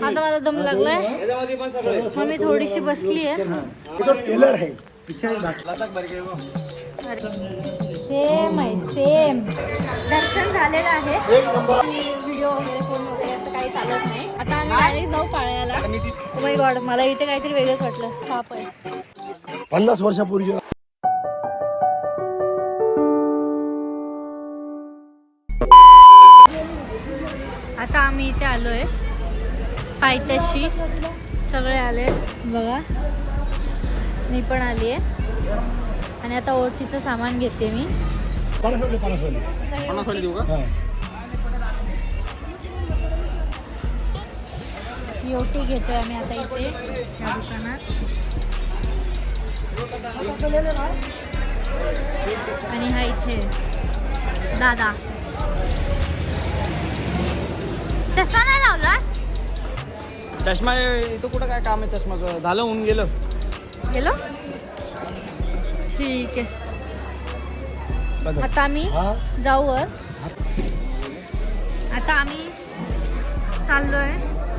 आता मला दम लागलाय मग मी थोडीशी बसली आहे. टेलर आहे सेम आहे सेम. दर्शन झालेलं आहे. व्हिडिओ वगैरे फोन वगैरे असं काही चालत नाही. आता आम्ही डायरेक्ट जाऊ पाळ्याला. ओ माय गॉड, मला इथे काहीतरी वेगळंच वाटलं. साप आहे. 50 वर्षापूर्वी. आता आम्ही इथे आलोय पायथ्याशी. सगळे आले बघा, मी पण आली आहे. आणि आता ओटीचं सामान घेते मी. ही ओटी घेतोय आम्ही आता इथे या दुकानात. आणि हा इथे दादा. चष्मा नाही लावलास? चष्मा इथं कुठं काय काम आहे चष्माचं? झालं, होऊन गेलं. ठीक आहे. आता आम्ही जाऊ वर. आता आम्ही चाललोय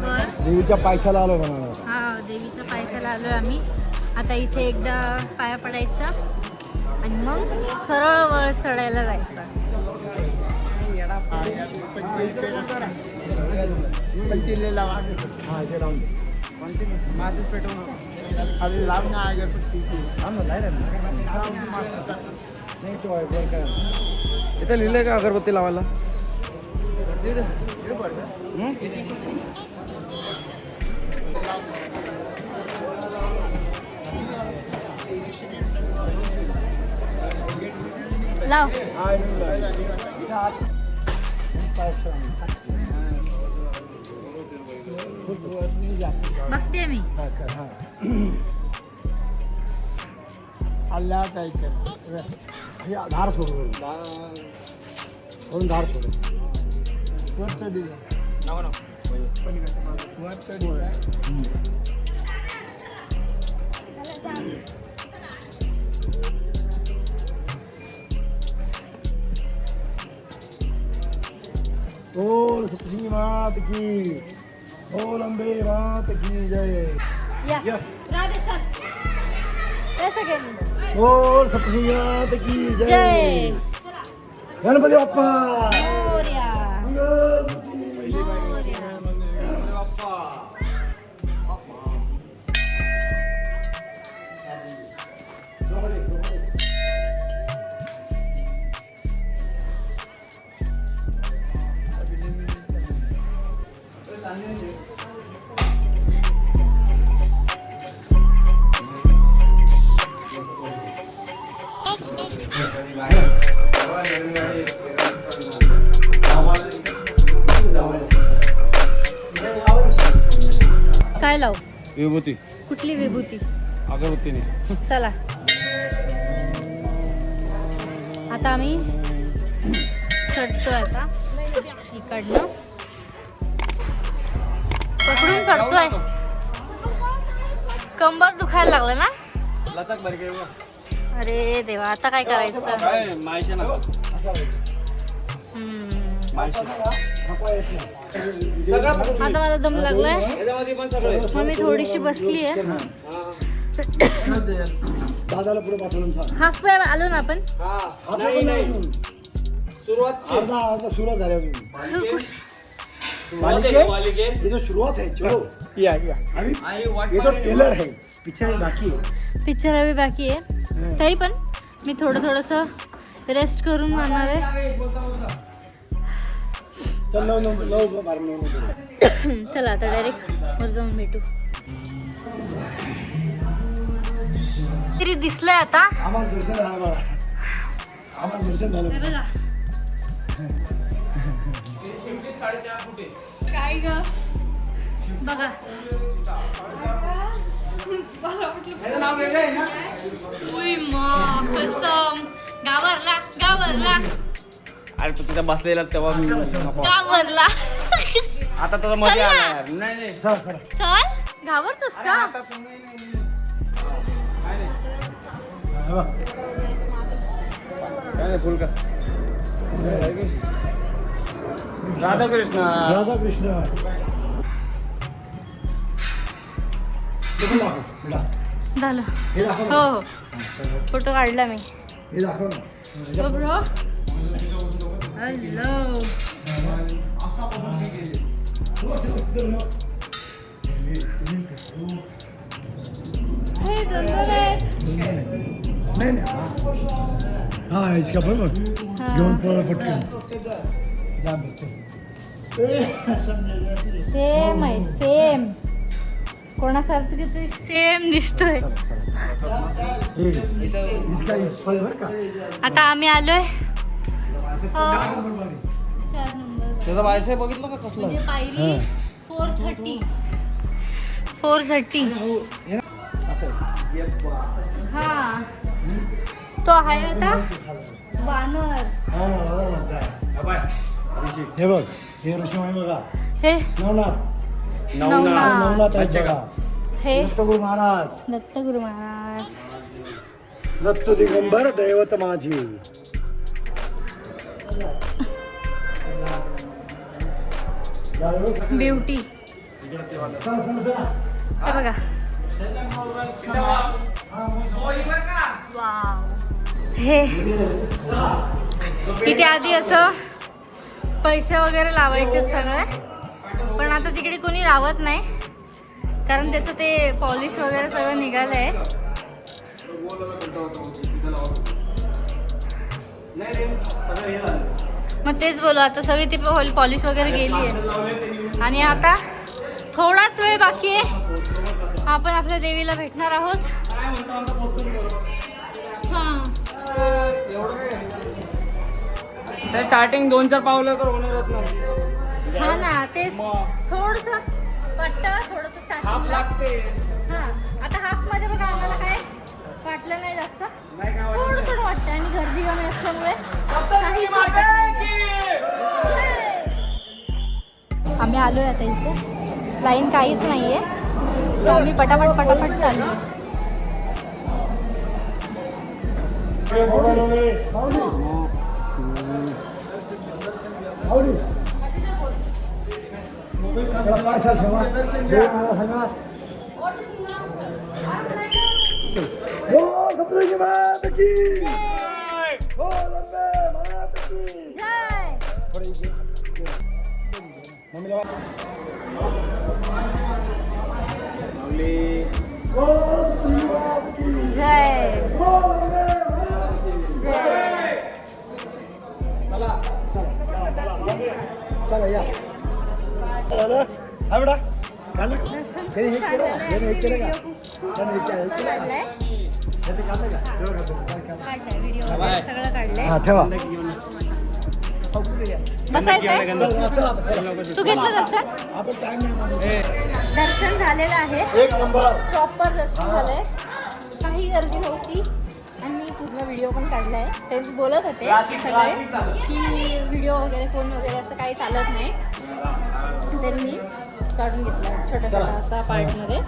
वर. देवीच्या पायथ्याला आलो म्हणा. हा, देवीच्या पायथ्याला आलोय आम्ही. आता इथे एकदा पाया पडायच्या आणि मग सरळ वर चढायला जायचं. इथं लिहिलंय का अगरबत्ती लावायला? लाव. बघते मी. अल्लाह काय कर धार सोडून धार सोडून बोल सतसिंह मात की, बोल अंबे मात की जय. बोल सतसिंह मात की जय. गणपती बाप्पा मोरया. काय लावू? विभूती. कुठली विभूती? अगरबत्तीने. चला आता आम्ही चढतोय. आता इकडनं पकडून चढतोय. कंबर दुखायला लागलं ना? अरे देवा, आता काय करायचं? आता मला दम लागलाय मग मी थोडीशी बसली आहे. दादाला पुढे पाठवून हाफ वे आलो ना आपण. सुरुवात झाल्या सुरुवात आहे. चलो ये तो टेलर है, पिक्चर बाकी है. पिक्चर अभी बाकी आहे. तरी पण मी थोडस रेस्ट करून जाणार आहे. चला आता डायरेक्ट वर जाऊन भेटू. तरी दिसलंय आता. आम्हाला दर्शन झालं. काय ग बघा. कसम गावरला. अरे तू तिथं बसलेला तेव्हा मी गावरला. आता तुझा मजा आला यार. नाही चल घाबरतोस का? काय फुल का? राधा कृष्ण. ते पण दाखव बेटा. झालं. हे दाखव हो ना. हो हा, चल. फोटो काढला मी. हे दाखव ना. हो ब्रो. हॅलो. हे सुंदर आहेत. नाही नाही हा इसका बरोबर हा. घेऊन पटकन जा बघतो. सेम आहे सेम. कोणासारखं की तू सेम दिसतोय. हे इसका फळ बरं का. आता आम्ही आलोय 4 नंबर. त्याचा बायसे बघितलं का कसलं म्हणजे पायरी 430. 430. असं हा तो आहे आता वानर. हे बघ हे ऋषी आहे बघा. हे नवनाथ नवनाथ. नवनाथ आहेत बघा. हे दत्तगुरु महाराज दत्तगुरु महाराज. दत्त दिगंबर दैवत माझी. ब्युटी. हे बघा. वाव. हे इथे आधी असं पैसे वगैरे लावायचे सगळे, पण आता तिकडे कोणी लावत नाही कारण त्याचं ते पॉलिश वगैरे सगळं निघालंय. मग तेच बोलू, आता सगळी ती पॉलिश वगैरे गेली आहे आणि आता थोडाच वेळ बाकी आहे आपण आपल्या देवीला भेटणार आहोत. हां स्टार्टिंग 2-4 पावलं तर होणारच नाही. हा ना, तेच थोडंसं वाटतं, थोडंसं स्टार्टिंगला. हां आता हाफमध्ये बघा आम्हाला काय वाटलं नाही जास्त, थोडं थोडं वाटतं आणि गर्दी कमी असल्यामुळे काहीच वाटत नाही. आम्ही आलोय आता इथे, लाईन काहीच नाहीये, सो आम्ही पटापट पटापट चाललो. जय जय. चला या. हा बेटा काढलं का? दर्शन हे खूप छान केलं? झालंय. हे केलं का? व्हिडिओ खूप त्याने हे केलं का? काढलाय. हे ते काढलं का? हे बघा, काय काढलं? काढलाय व्हिडिओ वगैरे सगळं काढलंय. हा ठेवा. बसायचंय. चला, चला, चला. तू घेतलं दर्शन? आपण टाइम नाही. दर्शन झालेलं आहे, एक नंबर. प्रॉपर दर्शन झालंय, काही गर्दी नव्हती आणि मी पूर्ण व्हिडिओ पण काढलाय. ते बोलत होते सगळे की व्हिडिओ वगैरे फोन वगैरे असं काही चालत नाही, तर मी काढून घेतला छोट्या छोट्या असा पार्टमध्ये.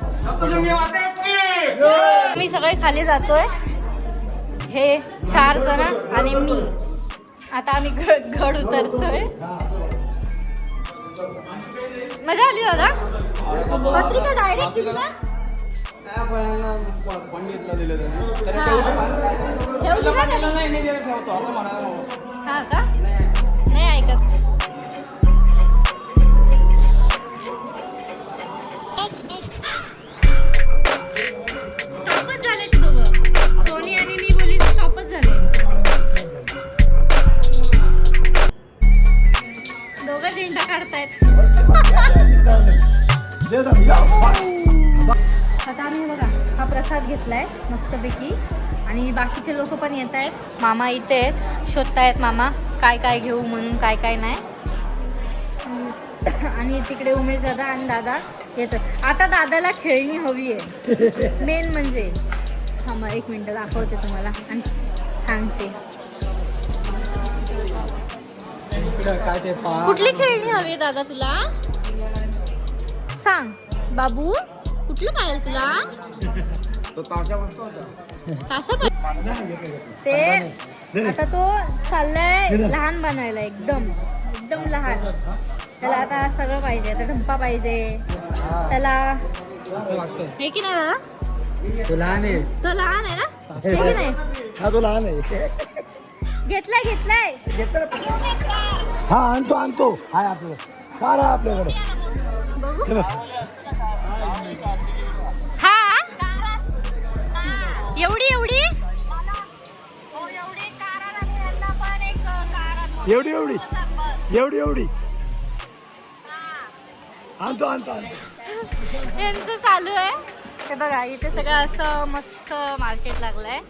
मी सगळे खाली जातोय, हे 4 जण आणि मी. आता आम्ही गड उतरतोय. मजा आली दादा? पत्रिका डायरेक्ट दिली ना? ठेवली ना खाली? हा का? नाही ऐकत. स्टॉपच झाले ते दोघं, सोनी आणि मी बोलली स्टॉपच झाले. दोघं झेंडा काढतायत. आता आम्ही बघा हा प्रसाद घेतलाय मस्तपैकी आणि बाकीचे लोक पण येत आहेत. मामा इथे आहेत, शोधतायत मामा काय काय घेऊ म्हणून, काय काय नाही. आणि तिकडे उमेश दादा आणि दादा येतोय. आता दादाला खेळणी हवी आहे मेन म्हणजे. थांबा 1 मिनिट दाखवते तुम्हाला आणि सांगते. काय ते कुठली खेळणी हवी दादा तुला? सांग बाबू, कुठलं पाहिजे तुला? तो ताशा बसतो होता. ताशा पाहिजे ते. आता तो चाललाय लहान बनायला, एकदम एकदम लहान. त्याला आता सगळं पाहिजे, आता ढंपा पाहिजे, त्याला असं वाटतं. हे की नाही दादा? तो लहान आहे. तो लहान आहे ना? हे की नाही? हा तो लहान आहे घेतलाय घेतलाय. हा आणतो हाय आपलं कार आहे आपल्याकडे बघू. हा एवढी एवढी एवढी आणतो यांचं चालू आहे. हे बघा इथे सगळं असं मस्त मार्केट लागलंय.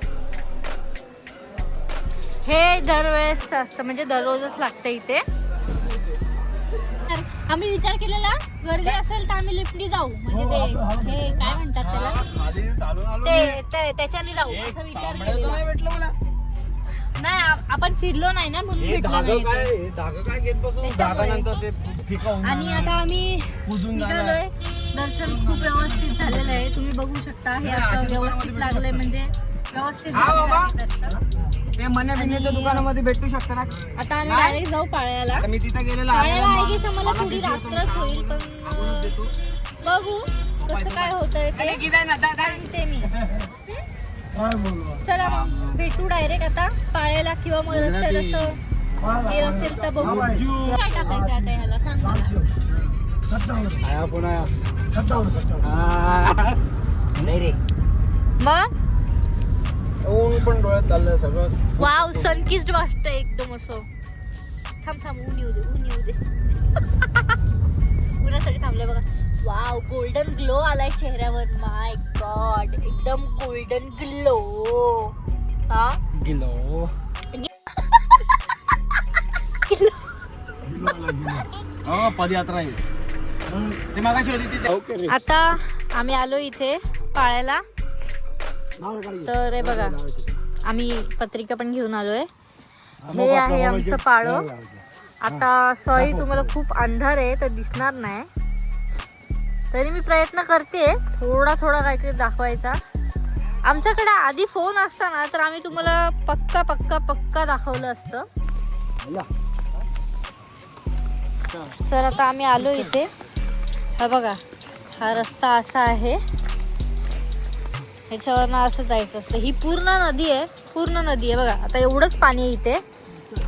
हे दरवेळेस असतं म्हणजे दररोजच लागतं इथे. आम्ही विचार केलेला गर्दी असेल तर आम्ही लिफ्टनी जाऊ म्हणजे ते हे काय म्हणतात त्याला ते त्याच्याने जाऊ असा विचार केलेला. नाही आपण फिरलो नाही ना म्हणून भेटलं नाही ते. आणि आता आम्ही निघालोय. दर्शन खूप व्यवस्थित झालेलं आहे. तुम्ही बघू शकता हे असं व्यवस्थित लागलंय म्हणजे व्यवस्थित झालेलं आहे दर्शन. ते मन्या बिन्याच्या दुकानामध्ये भेटू शकतं ना. आता आम्ही डायरेक्ट जाऊ पाळ्याला. मी तिथे गेलेलो पाळ्याला आहे की मला थोडी रात्रच होईल पण बघू कसं काय होतंय ते सांगते मी. चला मग भेटू डायरेक्ट आता पाळ्याला किंवा मग रस्त्यात असं हे असेल तर बघू. काय टाकायचं आता ह्याला सांग मला. मग पण डोळ्यात चाललंय सगळं. वाव सनकिस्ड वाटतं एकदम असं. थांब ऊन येऊ दे उन्हासाठी थांबले बघा. वाव गोल्डन ग्लो आलाय चेहऱ्यावर. माय गॉड एकदम गोल्डन ग्लो. हा गिलो पदयात्रा आहे ते मागाशी होती तिथे. आता आम्ही आलो इथे पाळ्याला. तर हे बघा आम्ही पत्रिका पण घेऊन आलोय. हे आहे आमचं पाळं. आता सॉरी तुम्हाला खूप अंधार आहे तर दिसणार नाही तरी मी प्रयत्न करते थोडा काहीतरी दाखवायचा. आमच्याकडे आधी फोन असता ना तर आम्ही तुम्हाला पक्का दाखवलं असतं. तर आता आम्ही आलो इथे. हा बघा हा रस्ता असा आहे. ह्याच्यावरनं असं जायचं असतं. ही पूर्ण नदी आहे बघा. आता एवढंच पाणी आहे इथे.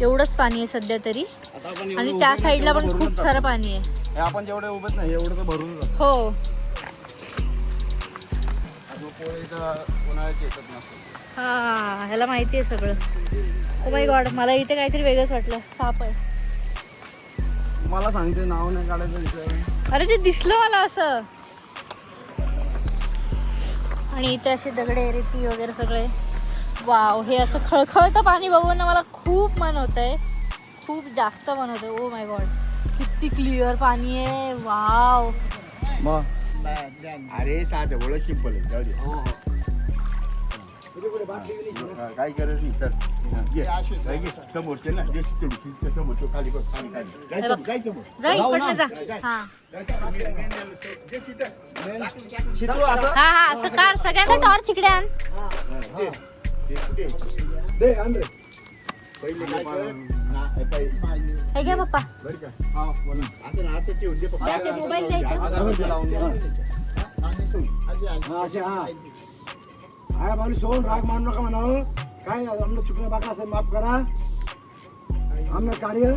एवढंच पाणी आहे सध्या तरी. आणि त्या साईडला पण खूप सारं पाणी आहे. आपण जेवढे उभेच नाही एवढं तर भरून जातो. हो हा ह्याला माहिती आहे सगळं. ओ माय गॉड मला इथे काहीतरी वेगळंच वाटलं. साप आहे. मला सांगते नाव नाही काढायचं. अरे ते दिसलं मला असं. आणि इथे असे दगडे रेती वगैरे सगळे. वाव हे असं खळखळतं पाणी बघून ना मला खूप मन होतंय. खूप जास्त मन होतंय. ओ माय गॉड किती क्लिअर पाणी आहे. वाव अरे साधं बोल सिंपल आहे. जाऊ दे. काय करत नाही तर समोरचे ना समोरचे खाली काय समोर जा इकडनं जा. हा हा असं कार सगळ्यांना टॉर्च इकडे आण. पहिले काय कर हे घ्या पप्पा. असं ठेवून दे पप्पा. ते मोबाईल द्यायचं. सोन राग मानू नका म्हणा. काय आमनं चुकलं बाका असेल माफ करा. आमनं कार्य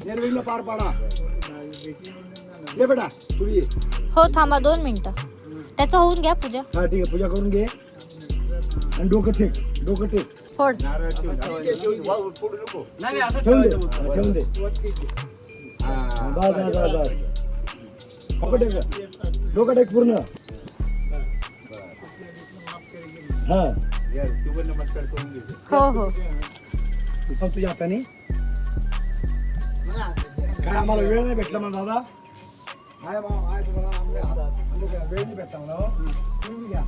निर्विघ्न पार पाडा. ये बेटा तू ये. हो थांबा 2 मिनिटं. त्याचं होऊन घ्या पूजा. हा ठीक आहे पूजा करून घे आणि डोकं टेक फोड. फोडू नको. ठेवून दे बस डोकं टेक पूर्ण. हा तू पण नमस्कार करून घे. हो तू पण तुझ्या हाताने. काय आम्हाला वेळ नाही भेटला मला दादा. आहे तुम्हाला वेळ नाही भेटला मला. तुम्ही घ्या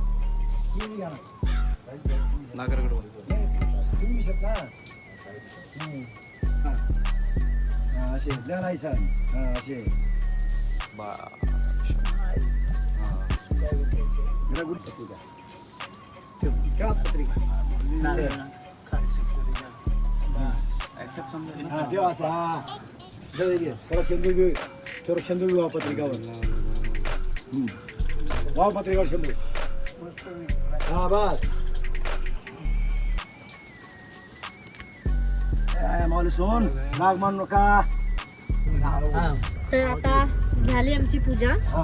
तुम्ही शकता. असे लिहायचं असे पत्रिका देवा असा शेंदूर घेऊ पत्रिकावर. वाव पत्रिकेवर शंभू. हा बस. माऊली सोन राग मानू नका. तर आता झाली आमची पूजा. हा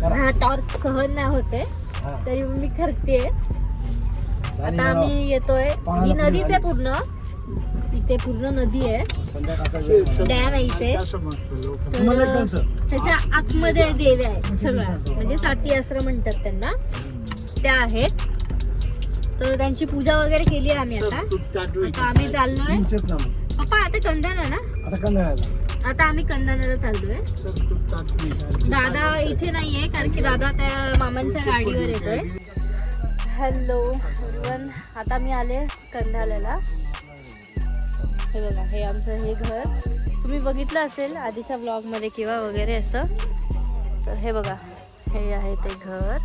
करा. हा टॉर्च सहन नाही होते हा. तरी मी करते. आणि आता आम्ही येतोय. ही नदीच आहे पूर्ण. इथे पूर्ण नदी आहे. संध्याकाळचा वेळ आहे. डॅम आहे इथे. तुम्हाला एक तर कळतं. त्याच्या आतमध्ये देव्या आहेत सगळ्या, म्हणजे साती आश्रम म्हणतात त्यांना, त्या आहेत. तर त्यांची पूजा वगैरे केली आहे आम्ही. आता आम्ही चाललोय. तुमचेच नाव. पप्पा आता कंधाना ना. आता कंदाळ्याला. आता आम्ही कंधानाला चाललोय. दादा इथे नाहीये कारण की दादा त्या मामांच्या गाडीवर येतोय. हॅलो एव्हरीवन, आता मी आले कंधाल्याला. हे बघा, हे आमचं हे घर तुम्ही बघितलं असेल आधीच्या ब्लॉगमध्ये किंवा वगैरे असं. तर हे बघा, हे आहे ते घर.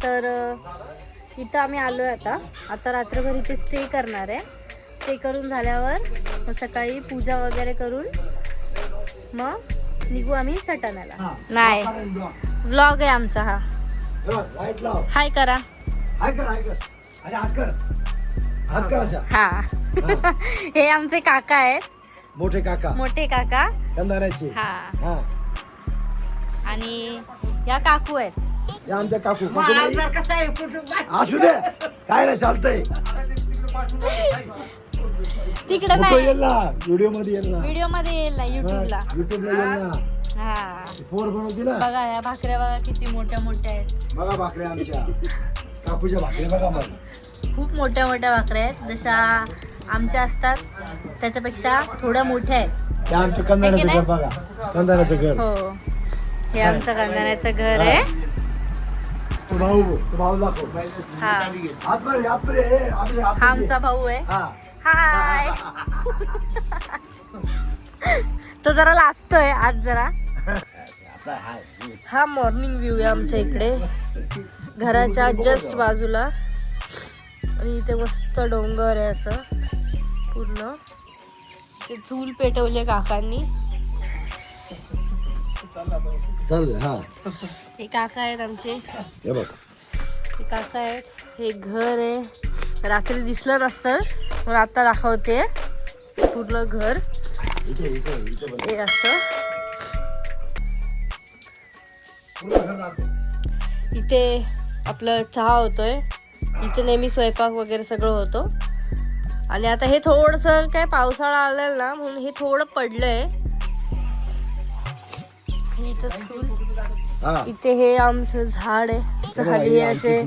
तर इथं आम्ही आलो आहे. आता रात्रभर इथे स्टे करणार आहे. स्टे करून झाल्यावर मग सकाळी पूजा वगैरे करून मग निघू आम्ही सटाण्याला. हा. नाही, व्लॉग आहे आमचा हा. लाईट लाव. हाय करा. हाय कर, हाय कर. अरे हात कर. हात कर असा. हा. हे आमचे काका आहेत. मोठे काका. मोठे काका. कंदाऱ्याचे. हा. हा. आणि या काकू आहेत. या आमच्या काकू. असू दे, काय नाही, चालतंय. तिकडे फोटो नाही, येईल ना, व्हिडिओ मध्ये येईल ना. व्हिडिओ मध्ये येईल ना युट्यूबला. युट्यूबला येईल ना. हा. फोर बनवती ना. बघा या भाकऱ्या बघा किती मोठ्या मोठ्या आहेत. बघा भाकऱ्या आमच्या काकूच्या भाकऱ्या बघा. मग खूप मोठ्या मोठ्या भाकऱ्या आहेत. जशा आमच्या असतात त्याच्यापेक्षा थोड्या मोठ्या आहेत. त्या आमच्या कंदाऱ्याचं घर बघा. कंदाऱ्याचं घर. हो, हे आमचं कंदाण्याचं घर आहे. तो भाऊ दाखव. हा, आतमध्ये आतमध्ये हे, आपले हा आतमध्ये. आमचा भाऊ आहे. हा. हाय. तो जरा लाजतोय आज जरा. हा मॉर्निंग व्ह्यू आहे आमच्या इकडे घराच्या जस्ट बाजूला. आणि इथे मस्त डोंगर आहे असं पूर्ण. ते चूल पेटवले काकांनी. चल. हा. हे काका आहेत आमचे. हे बघ. हे काका आहेत. हे घर आहे. रात्री दिसलं नसतं पण आता दाखवते पूर्ण घर. हे असं इथे आपलं चहा होतोय. इथे नेहमी स्वयंपाक वगैरे सगळं होतं. आणि आता हे थोडंसं काय पावसाळा आलेला ना म्हणून हे थोडं पडलंय. इथे हे आमचं झाड आहे. खाली हे असे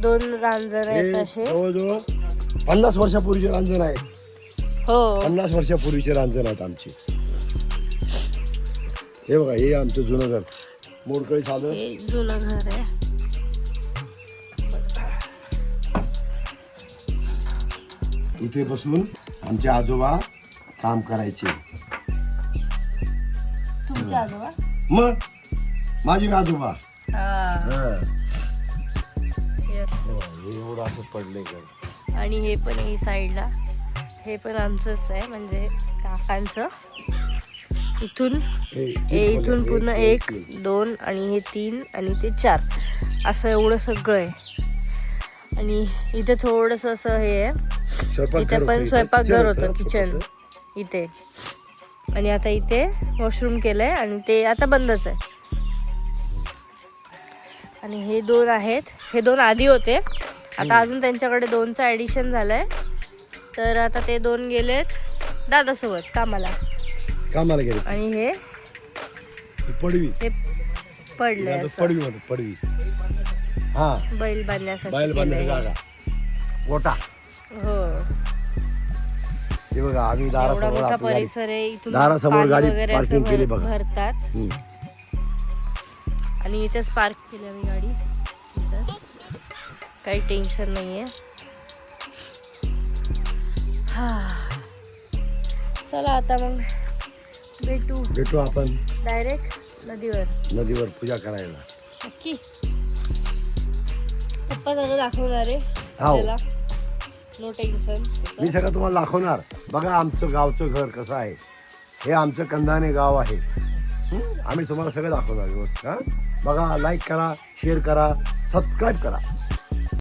दोन रांजण आहेत असे. जवळजवळ 50 वर्षापूर्वीचे रांजण आहेत. हो, 50 वर्षापूर्वीचे रांजण आहेत आमचे. हे बघा, हे आमचं जुनं घर. मोडकळी साधं. हे जुनं घर आहे. इथे बसून आमचे आजोबा काम करायचे. तुमचे आजोबा? मग माझे आजोबा. एवढं असं पडलंय घर. आणि हे पण ही साईडला हे पण आमचंच आहे, म्हणजे काकांचं. इथून इथून पूर्ण 1 2 आणि हे 3 आणि ते 4 असं एवढं सगळं आहे. आणि इथे थोडंसं असं हे आहे. इथे पण स्वयंपाकघर होतं, किचन इथे. आणि आता इथे वॉशरूम केलंय आणि ते आता बंदच आहे. आणि हे 2 आहेत. हे 2 आधी होते. आता अजून त्यांच्याकडे 2चं ॲडिशन झालंय. तर आता ते 2 गेलेत दादासोबत कामाला गेले. आणि हे पडवी. हे पडले पडवी म्हणतो. पडवी. हा, बैल बांधण्यासाठी बैल बांधण्याची केलंय. जागा. गोटा. हो, हे बघा, आम्ही एवढा दारासमोर मोठा आपली गाडी- परिसर आहे. इथून दारासमोर पाणी गाडी वगैरे पार्किंग असं केली बघा. भरतात. आणि इथेच पार्क केली आम्ही गाडी. इथं काही टेन्शन नाहीये. हा, चला आता मग भेटू आपण डायरेक्ट नदीवर. नदीवर पूजा करायला. नक्की पप्पा सगळं दाखवणार आहे हो. आपल्याला. No tension. मी सगळं तुम्हाला दाखवणार. बघा आमचं गावचं घर कसं आहे. हे आमचं कंधाणे गाव आहे. आम्ही तुम्हाला सगळं दाखवणार व्यवस्थित. हां बघा, लाईक करा, शेअर करा, सबस्क्राईब करा.